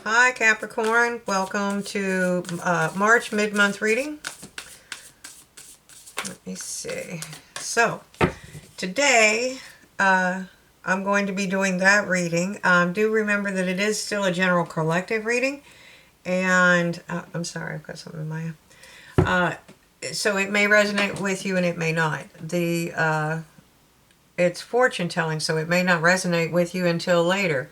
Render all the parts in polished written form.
Hi Capricorn, welcome to March mid-month reading. Let me see. So today I'm going to be doing that reading. Do remember that it is still a general collective reading, and I'm sorry, I've got something in my so it may resonate with you and it may not. It's fortune telling, so it may not resonate with you until later.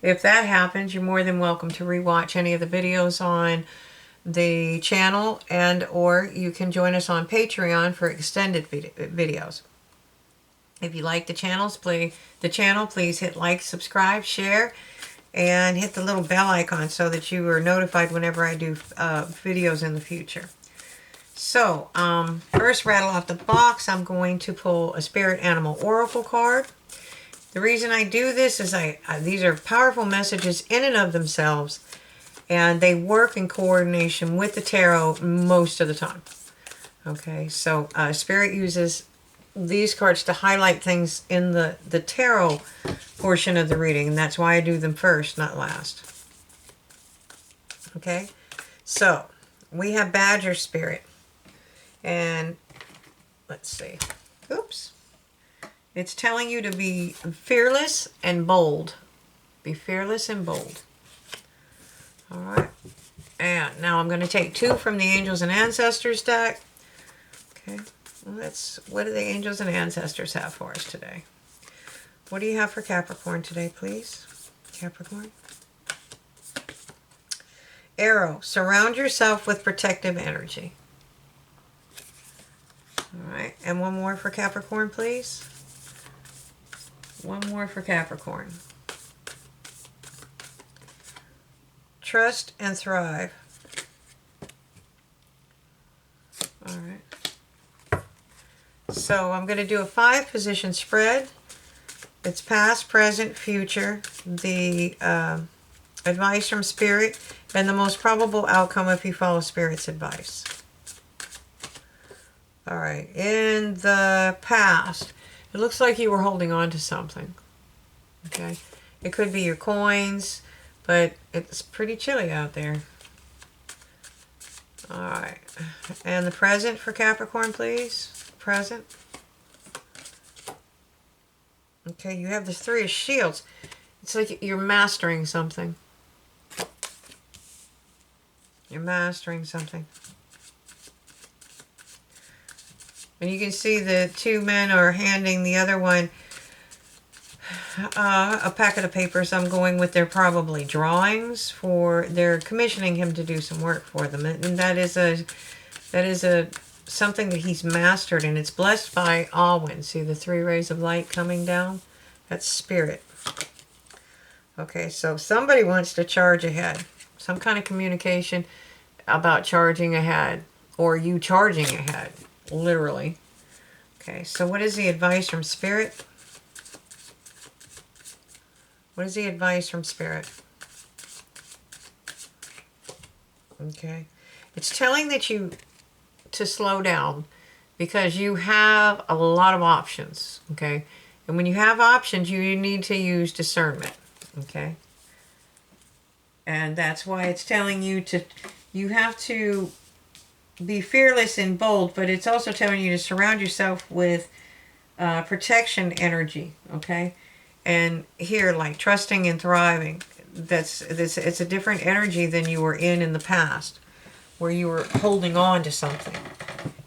If that happens, you're more than welcome to rewatch any of the videos on the channel, and or you can join us on Patreon for extended videos. If you like the channel, please hit like, subscribe, share, and hit the little bell icon so that you are notified whenever I do videos in the future. So, first rattle off the box, I'm going to pull a Spirit Animal Oracle card. The reason I do this is these are powerful messages in and of themselves, and they work in coordination with the tarot most of the time. Okay, so Spirit uses these cards to highlight things in the tarot portion of the reading, and that's why I do them first, not last. Okay, so we have Badger Spirit, and let's see. Oops. It's telling you to be fearless and bold. Be fearless and bold. All right. And now I'm going to take two from the Angels and Ancestors deck. Okay. What do the Angels and Ancestors have for us today? What do you have for Capricorn today, please? Capricorn. Arrow. Surround yourself with protective energy. All right. And one more for Capricorn, please. One more for Capricorn. Trust and thrive. All right. So I'm going to do a 5-position spread. It's past, present, future, the advice from Spirit, and the most probable outcome if you follow Spirit's advice. All right. In the past, it looks like you were holding on to something. Okay. It could be your coins, but it's pretty chilly out there. All right. And the present for Capricorn, please. Present. Okay, you have the 3 of Shields. It's like you're mastering something. You're mastering something. And you can see the 2 men are handing the other one a packet of papers. I'm going with they're probably drawings they're commissioning him to do some work for them. And that is something that he's mastered, and it's blessed by Alwyn. See the 3 rays of light coming down? That's Spirit. Okay, so somebody wants to charge ahead. Some kind of communication about charging ahead, or you charging ahead. Literally. Okay, so what is the advice from Spirit? What is the advice from Spirit? Okay. It's telling that you to slow down because you have a lot of options. Okay. And when you have options, you need to use discernment. Okay. And that's why it's telling you you have to be fearless and bold, but it's also telling you to surround yourself with protection energy, okay? And here, like trusting and thriving, it's a different energy than you were in the past, where you were holding on to something.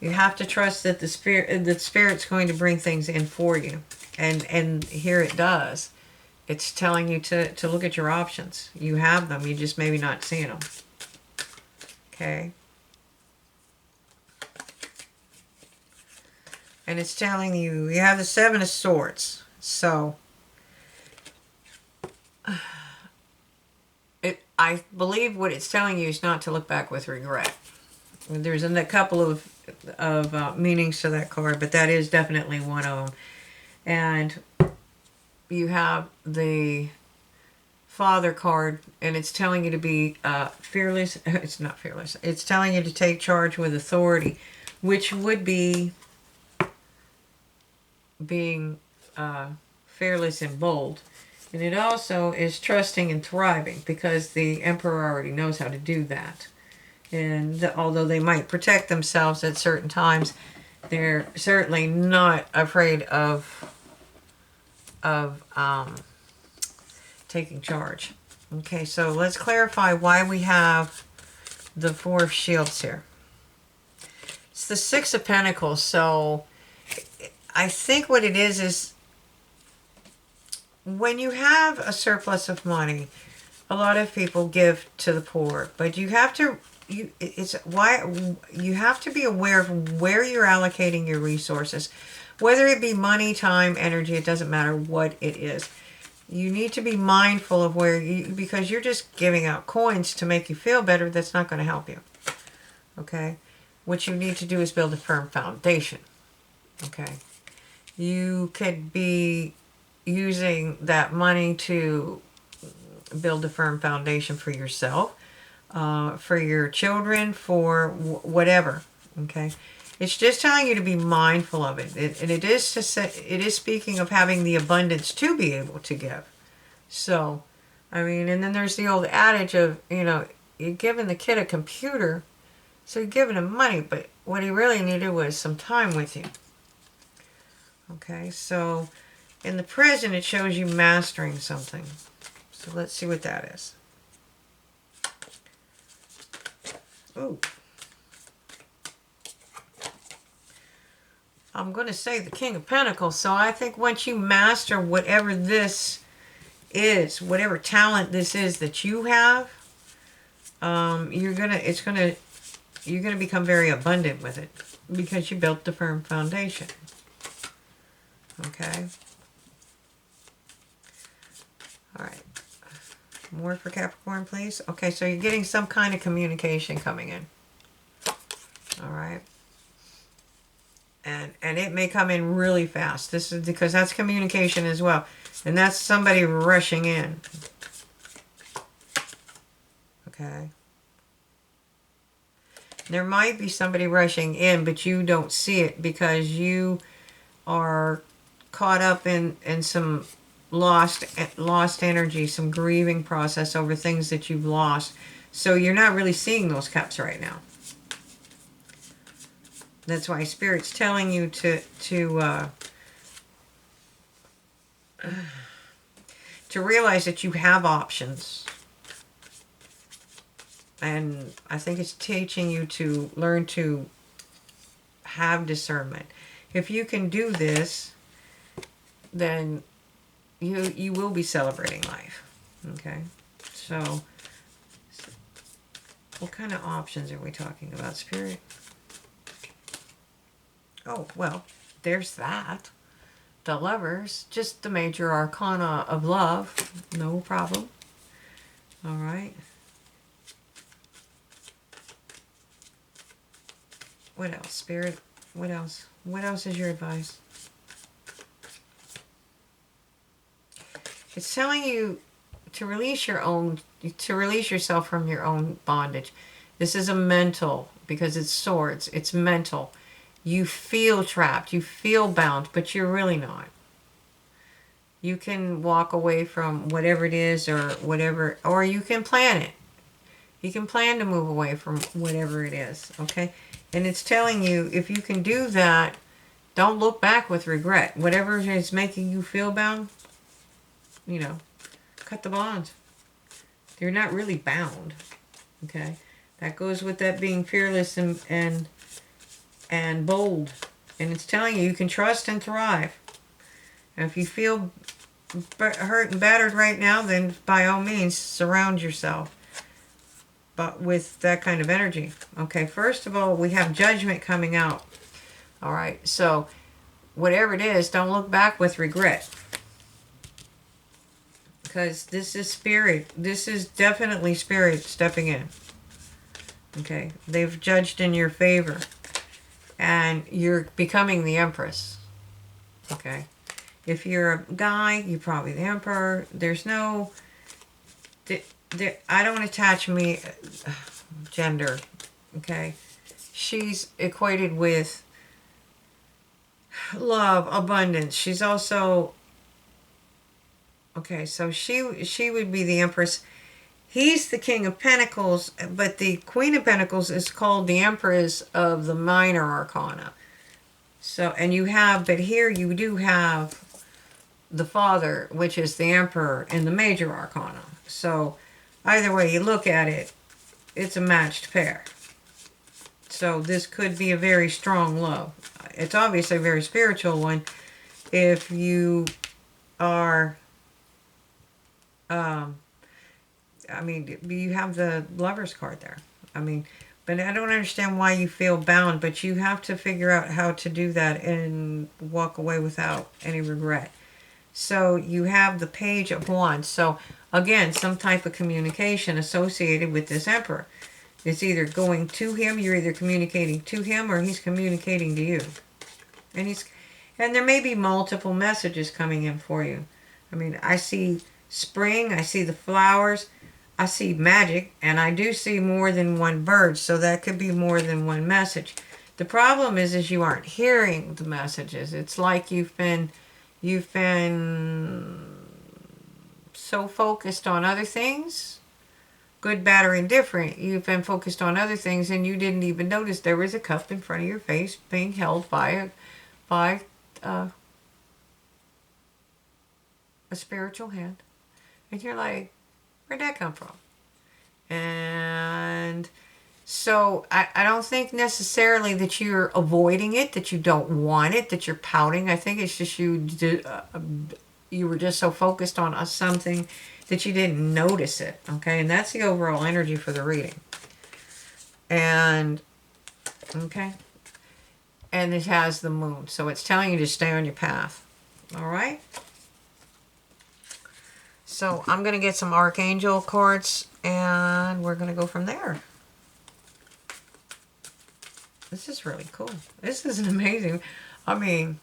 You have to trust that the Spirit's going to bring things in for you, and here it does. It's telling you to look at your options. You have them. You just maybe not seeing them. Okay. And it's telling you have the 7 of Swords. So, I believe what it's telling you is not to look back with regret. There's a couple of meanings to that card, but that is definitely one of them. And you have the Father card, and it's telling you to be fearless. It's not fearless. It's telling you to take charge with authority, which would be being fearless and bold. And it also is trusting and thriving, because the Emperor already knows how to do that. And although they might protect themselves at certain times, they're certainly not afraid of taking charge. Okay, so let's clarify why we have the Four of Shields here. It's the Six of Pentacles. So I think what it is when you have a surplus of money, a lot of people give to the poor, but you have to you have to be aware of where you're allocating your resources, whether it be money, time, energy. It doesn't matter what it is. You need to be mindful of because you're just giving out coins to make you feel better. That's not going to help you. Okay, what you need to do is build a firm foundation. Okay, you could be using that money to build a firm foundation for yourself, for your children, for whatever. Okay, it's just telling you to be mindful of it. And it is speaking of having the abundance to be able to give. So, I mean, and then there's the old adage of, you're giving the kid a computer, so you're giving him money, but what he really needed was some time with you. Okay, so in the present, it shows you mastering something. So let's see what that is. Ooh. I'm going to say the King of Pentacles. So I think once you master whatever this is, whatever talent this is that you have, you're gonna become very abundant with it, because you built the firm foundation. Okay. All right. More for Capricorn, please. Okay, so you're getting some kind of communication coming in. All right. And it may come in really fast. This is because that's communication as well. And that's somebody rushing in. Okay. There might be somebody rushing in, but you don't see it because you are caught up in some lost energy, some grieving process over things that you've lost. So you're not really seeing those cups right now. That's why Spirit's telling you to realize that you have options. And I think it's teaching you to learn to have discernment. If you can do this, then you will be celebrating life. Okay? So, what kind of options are we talking about, Spirit? Oh, well, there's that. The Lovers, just the major arcana of love. No problem. All right. What else, Spirit? What else? What else is your advice? It's telling you to release yourself from your own bondage. This is a mental, because it's swords. It's mental. You feel trapped, you feel bound, but you're really not. You can walk away from whatever it is, or you can plan it. You can plan to move away from whatever it is, okay? And it's telling you, if you can do that, don't look back with regret. Whatever is making you feel bound, cut the bonds. You're not really bound, okay? That goes with that being fearless and bold. And it's telling you can trust and thrive. And if you feel hurt and battered right now, then by all means surround yourself but with that kind of energy. Okay, first of all, we have Judgment coming out. All right, so whatever it is, don't look back with regret, because this is Spirit. This is definitely Spirit stepping in. Okay, they've judged in your favor. And you're becoming the Empress. Okay. If you're a guy, you're probably the Emperor. There's no... I don't attach gender. Okay. She's equated with love, abundance. She's also Okay, so she would be the Empress. He's the King of Pentacles, but the Queen of Pentacles is called the Empress of the Minor Arcana. So, and you have, but here you do have the Father, which is the Emperor in the Major Arcana. So, either way you look at it, it's a matched pair. So this could be a very strong love. It's obviously a very spiritual one if you are, I mean, you have the Lover's card there. I mean, but I don't understand why you feel bound, but you have to figure out how to do that and walk away without any regret. So you have the Page of Wands. So again, some type of communication associated with this Emperor. It's either going to him, you're either communicating to him, or he's communicating to you. And there may be multiple messages coming in for you. I mean, I see spring, I see the flowers, I see magic, and I do see more than one bird, so that could be more than one message. The problem is you aren't hearing the messages. It's like you've been so focused on other things, good, bad, or indifferent. You've been focused on other things and you didn't even notice there was a cup in front of your face being held by a spiritual hand. And you're like, where'd that come from? And so I don't think necessarily that you're avoiding it, that you don't want it, that you're pouting. I think it's just you were just so focused on something that you didn't notice it. Okay, and that's the overall energy for the reading. And okay, and it has the moon, so it's telling you to stay on your path. All right. So I'm going to get some Archangel cards and we're going to go from there. This is really cool. This is amazing. I mean,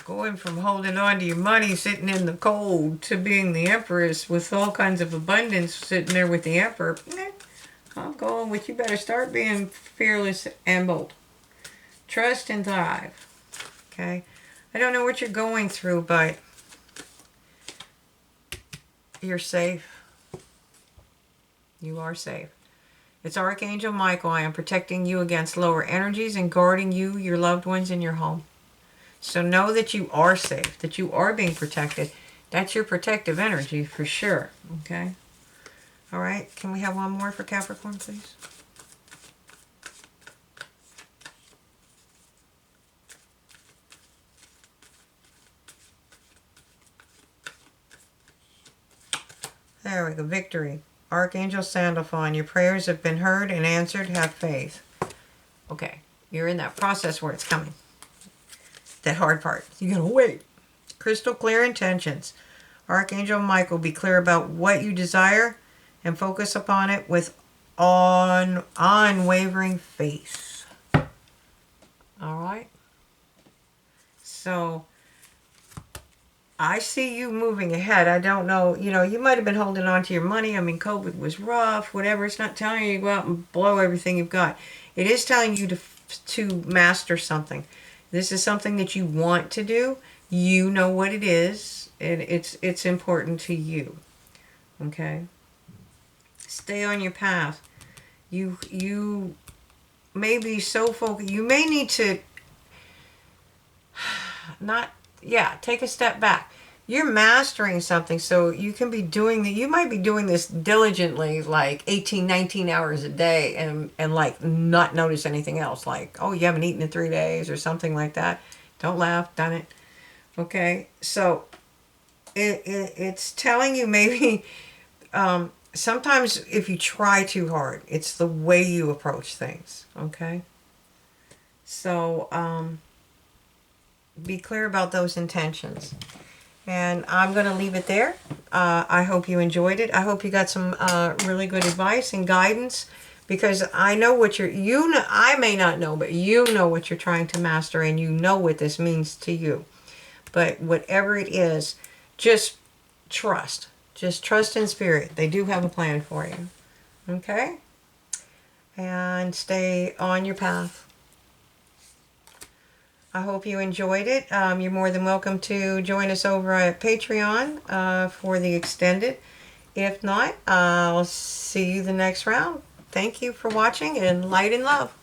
going from holding on to your money sitting in the cold to being the Empress with all kinds of abundance sitting there with the Emperor. I'm going with you better start being fearless and bold. Trust and thrive. Okay? I don't know what you're going through, but you're safe. You are safe. It's Archangel Michael. I am protecting you against lower energies and guarding you, your loved ones, in your home. So know that you are safe, that you are being protected. That's your protective energy for sure. Okay? All right. Can we have one more for Capricorn, please? There we go. Victory. Archangel Sandalphon, your prayers have been heard and answered. Have faith. Okay. You're in that process where it's coming. That hard part. You gotta wait. Crystal clear intentions. Archangel Michael, be clear about what you desire and focus upon it with unwavering faith. All right. So I see you moving ahead. I don't know, you might have been holding on to your money. I mean, COVID was rough, whatever. It's not telling you to go out and blow everything you've got. It is telling you to master something. This is something that you want to do. You know what it is, and it's important to you. Okay? Stay on your path. You may be so focused. You may need to take a step back. You're mastering something, so you can be you might be doing this diligently, like 18, 19 hours a day, and like not notice anything else, like, oh, you haven't eaten in 3 days or something like that. Don't laugh, done it. Okay, so it's telling you maybe sometimes if you try too hard, it's the way you approach things. Okay, so be clear about those intentions. And I'm going to leave it there. I hope you enjoyed it. I hope you got some really good advice and guidance, because I know what I may not know, but you know what you're trying to master, and you know what this means to you. But whatever it is, just trust. Just trust in spirit. They do have a plan for you. Okay? And stay on your path. I hope you enjoyed it. You're more than welcome to join us over at Patreon for the extended. If not, I'll see you the next round. Thank you for watching, and light and love.